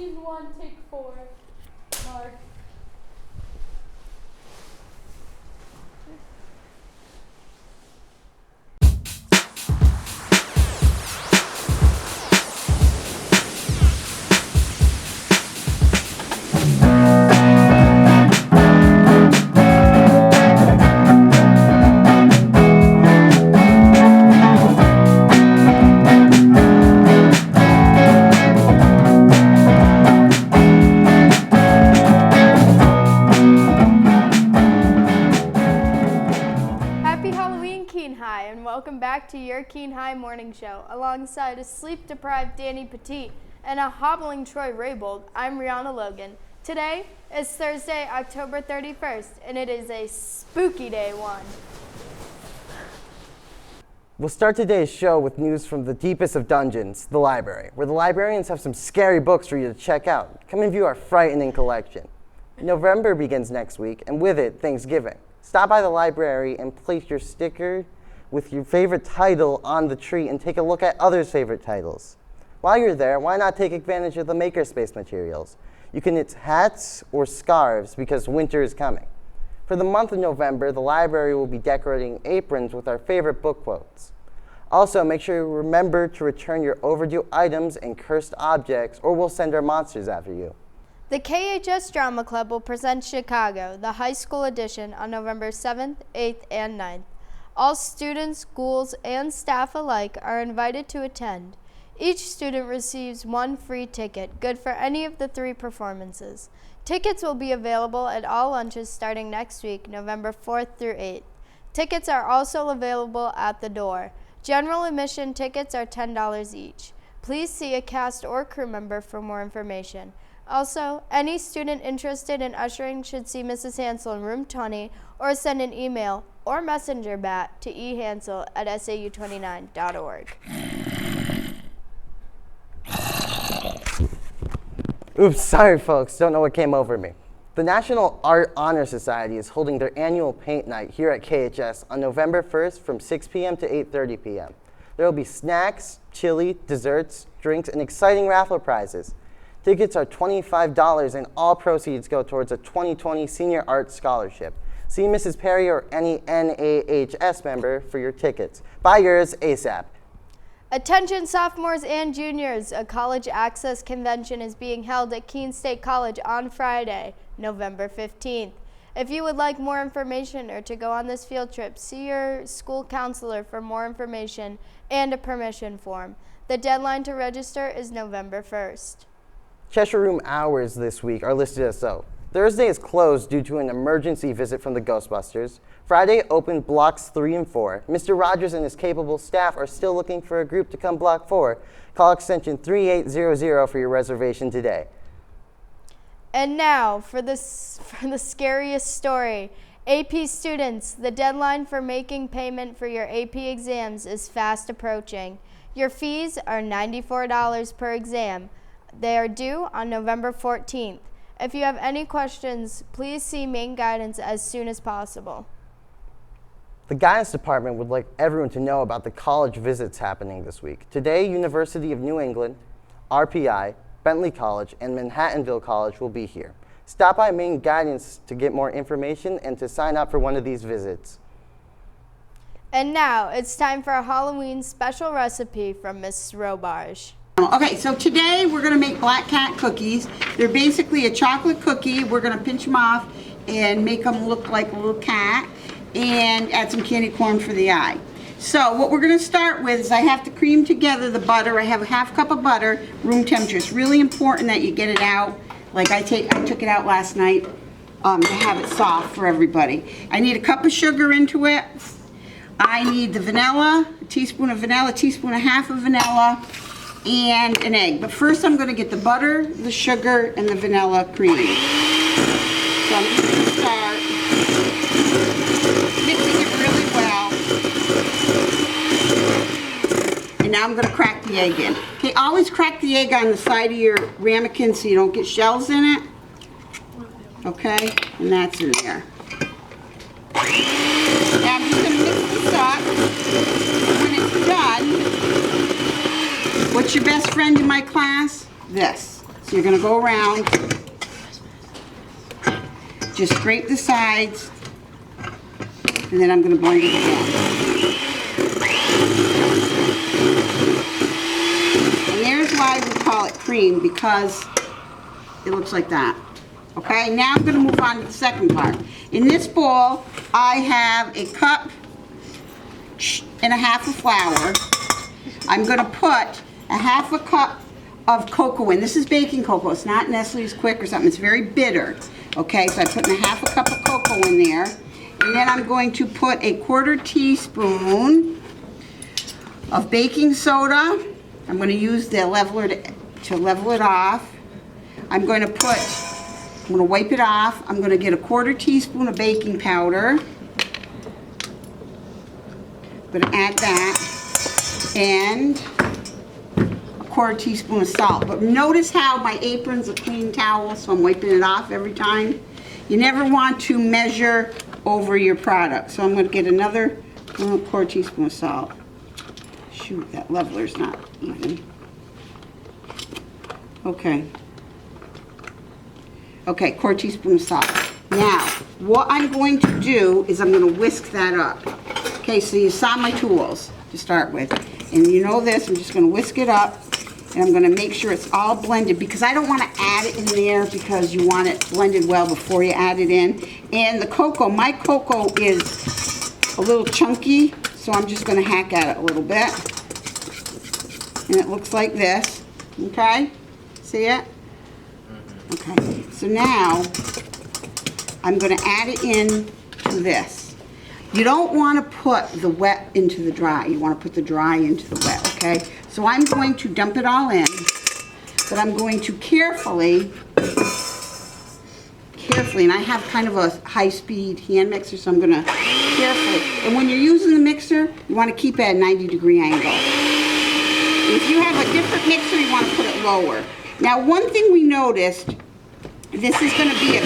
Scene 1, take 4. Mark. Welcome back to your Keene High Morning Show. Alongside a sleep-deprived Danny Petit and a hobbling Troy Raybold, I'm Rihanna Logan. Today is Thursday, October 31st, and it is a spooky day one. We'll start today's show with news from the deepest of dungeons, the library, where the librarians have some scary books for you to check out. Come and view our frightening collection. November begins next week, and with it, Thanksgiving. Stop by the library and place your sticker with your favorite title on the tree and take a look at others' favorite titles. While you're there, why not take advantage of the makerspace materials? You can knit hats or scarves because winter is coming. For the month of November, the library will be decorating aprons with our favorite book quotes. Also, make sure you remember to return your overdue items and cursed objects, or we'll send our monsters after you. The KHS Drama Club will present Chicago, the high school edition, on November 7th, 8th, and 9th. All students, schools, and staff alike are invited to attend. Each student receives one free ticket, good for any of the 3 performances. Tickets will be available at all lunches starting next week, November 4th through 8th. Tickets are also available at the door. General admission tickets are $10 each. Please see a cast or crew member for more information. Also, any student interested in ushering should see Mrs. Hansel in room 20 or send an email or messenger bat to ehansel@sau29.org. Oops, sorry folks, don't know what came over me. The National Art Honor Society is holding their annual paint night here at KHS on November 1st from 6 p.m. to 8:30 p.m. There will be snacks, chili, desserts, drinks, and exciting raffle prizes. Tickets are $25 and all proceeds go towards a 2020 Senior Art Scholarship. See Mrs. Perry or any NAHS member for your tickets. Buy yours ASAP. Attention sophomores and juniors, a college access convention is being held at Keene State College on Friday, November 15th. If you would like more information or to go on this field trip, see your school counselor for more information and a permission form. The deadline to register is November 1st. Cheshire Room hours this week are listed as so. Thursday is closed due to an emergency visit from the Ghostbusters. Friday opened blocks 3 and 4. Mr. Rogers and his capable staff are still looking for a group to come block 4. Call extension 3800 for your reservation today. And now for the scariest story. AP students, the deadline for making payment for your AP exams is fast approaching. Your fees are $94 per exam. They are due on November 14th. If you have any questions, please see main guidance as soon as possible. The guidance department would like everyone to know about the college visits happening this week. Today, University of New England, RPI, Bentley College, and Manhattanville College will be here. Stop by main guidance to get more information and to sign up for one of these visits. And now it's time for a Halloween special recipe from Miss Robarge. Okay, so today we're going to make Black Cat cookies. They're basically a chocolate cookie. We're going to pinch them off and make them look like a little cat and add some candy corn for the eye. So what we're going to start with is I have to cream together the butter. I have a half cup of butter, room temperature. It's really important that you get it out. Like I took it out last night to have it soft for everybody. I need a cup of sugar into it. I need the vanilla, a teaspoon of vanilla, a teaspoon and a half of vanilla, and an egg. But first I'm going to get the butter, the sugar, and the vanilla cream. So I'm just going to start mixing it really well. And now I'm going to crack the egg in. Okay, always crack the egg on the side of your ramekin so you don't get shells in it. Okay, and that's in there. Now I'm just going to mix this up. When it's done, what's your best friend in my class? This. So you're gonna go around, just scrape the sides, and then I'm gonna blend it again. And there's why we call it cream, because it looks like that. Okay, now I'm gonna move on to the second part. In this bowl, I have a cup and a half of flour. I'm gonna put a half a cup of cocoa in. This is baking cocoa. It's not Nestle's Quick or something. It's very bitter. Okay, so I put in a half a cup of cocoa in there. And then I'm going to put a 1/4 teaspoon of baking soda. I'm going to use the leveler to level it off. I'm going to wipe it off. I'm going to get a 1/4 teaspoon of baking powder. I'm going to add that. And a 1/4 teaspoon of salt. But notice how my apron's a clean towel, so I'm wiping it off every time. You never want to measure over your product. So I'm going to get another 1/4 teaspoon of salt. Shoot, that leveler's not even. Okay. Okay, 1/4 teaspoon of salt. Now, what I'm going to do is I'm going to whisk that up. Okay, so you saw my tools to start with. And you know this, I'm just going to whisk it up. And I'm going to make sure it's all blended, because I don't want to add it in there, because you want it blended well before you add it in. And the cocoa, my cocoa is a little chunky, so I'm just going to hack at it a little bit. And it looks like this. Okay? See it? Okay. So now I'm going to add it in to this. You don't want to put the wet into the dry. You want to put the dry into the wet, okay? So I'm going to dump it all in, but I'm going to carefully, and I have kind of a high-speed hand mixer, so I'm going to carefully, and when you're using the mixer, you want to keep it at a 90-degree angle. If you have a different mixer, you want to put it lower. Now, one thing we noticed, this is going to be a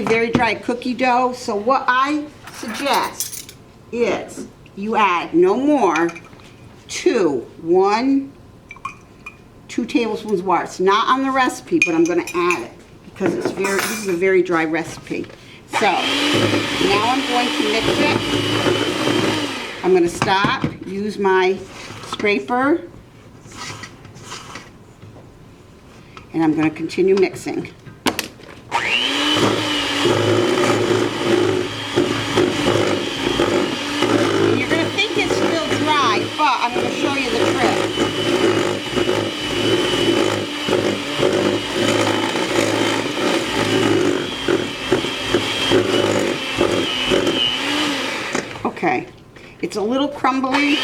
very dry cookie dough, so what I suggest is you add no more 2 tablespoons of water. It's not on the recipe, but I'm going to add it because this is a very dry recipe. So now I'm going to mix it. I'm going to stop, use my scraper, and I'm going to continue mixing. You're going to think it's still dry, but I'm going to show you the trick. Okay, it's a little crumbly,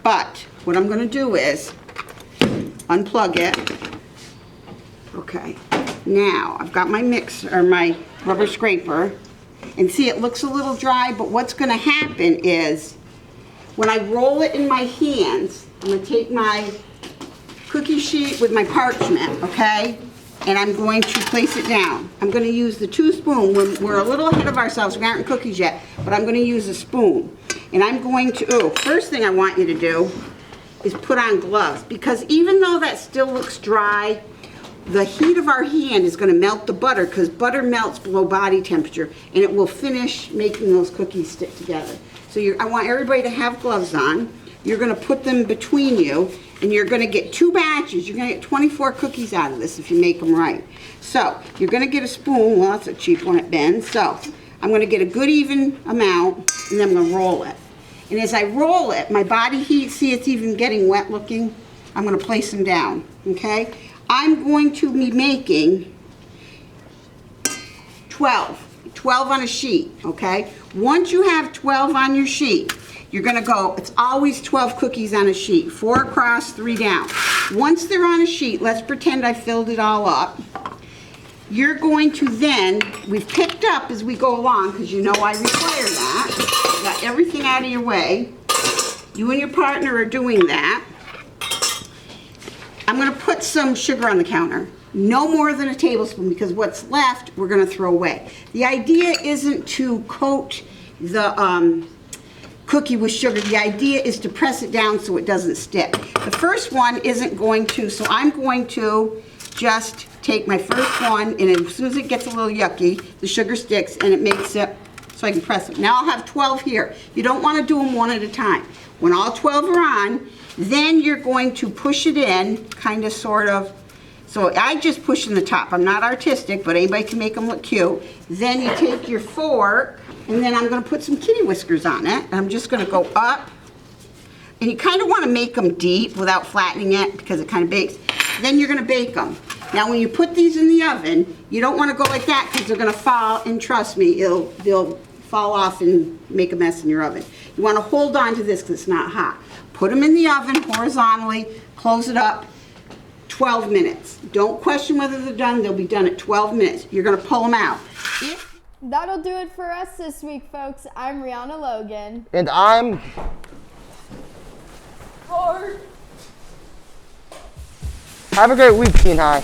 but what I'm going to do is unplug it. Okay, now I've got my mixer, or my rubber scraper, and see, it looks a little dry, but what's going to happen is when I roll it in my hands, I'm going to take my cookie sheet with my parchment, okay, and I'm going to place it down. I'm going to use the 2 spoon. We're a little ahead of ourselves. We aren't in cookies yet, but I'm going to use a spoon. And I'm going to, first thing I want you to do is put on gloves, because even though that still looks dry, the heat of our hand is going to melt the butter, because butter melts below body temperature, and it will finish making those cookies stick together. So I want everybody to have gloves on. You're going to put them between you, and you're going to get 2 batches. You're going to get 24 cookies out of this if you make them right. So you're going to get a spoon. Well, that's a cheap one at Ben's. So I'm going to get a good even amount, and then I'm going to roll it. And as I roll it, my body heat, see, it's even getting wet looking. I'm going to place them down, okay? I'm going to be making 12 on a sheet, okay? Once you have 12 on your sheet, you're going to go, it's always 12 cookies on a sheet, 4 across, 3 down. Once they're on a sheet, let's pretend I filled it all up. You're going to then, we've picked up as we go along, because you know I require that. You got everything out of your way. You and your partner are doing that. I'm going to put some sugar on the counter. No more than a tablespoon, because what's left we're going to throw away. The idea isn't to coat the cookie with sugar. The idea is to press it down so it doesn't stick. The first one isn't going to, so I'm going to just take my first one, and as soon as it gets a little yucky, the sugar sticks and it makes it so I can press it. Now I'll have 12 here. You don't want to do them one at a time. When all 12 are on, then you're going to push it in, kind of, sort of. So I just push in the top. I'm not artistic, but anybody can make them look cute. Then you take your fork, and then I'm going to put some kitty whiskers on it. I'm just going to go up. And you kind of want to make them deep without flattening it because it kind of bakes. Then you're going to bake them. Now when you put these in the oven, you don't want to go like that because they're going to fall, and trust me, they'll fall off and make a mess in your oven. You want to hold on to this because it's not hot. Put them in the oven horizontally, close it up, 12 minutes. Don't question whether they're done. They'll be done at 12 minutes. You're going to pull them out. That'll do it for us this week, folks. I'm Rihanna Logan. And I'm... Or Have a great week, Teen High.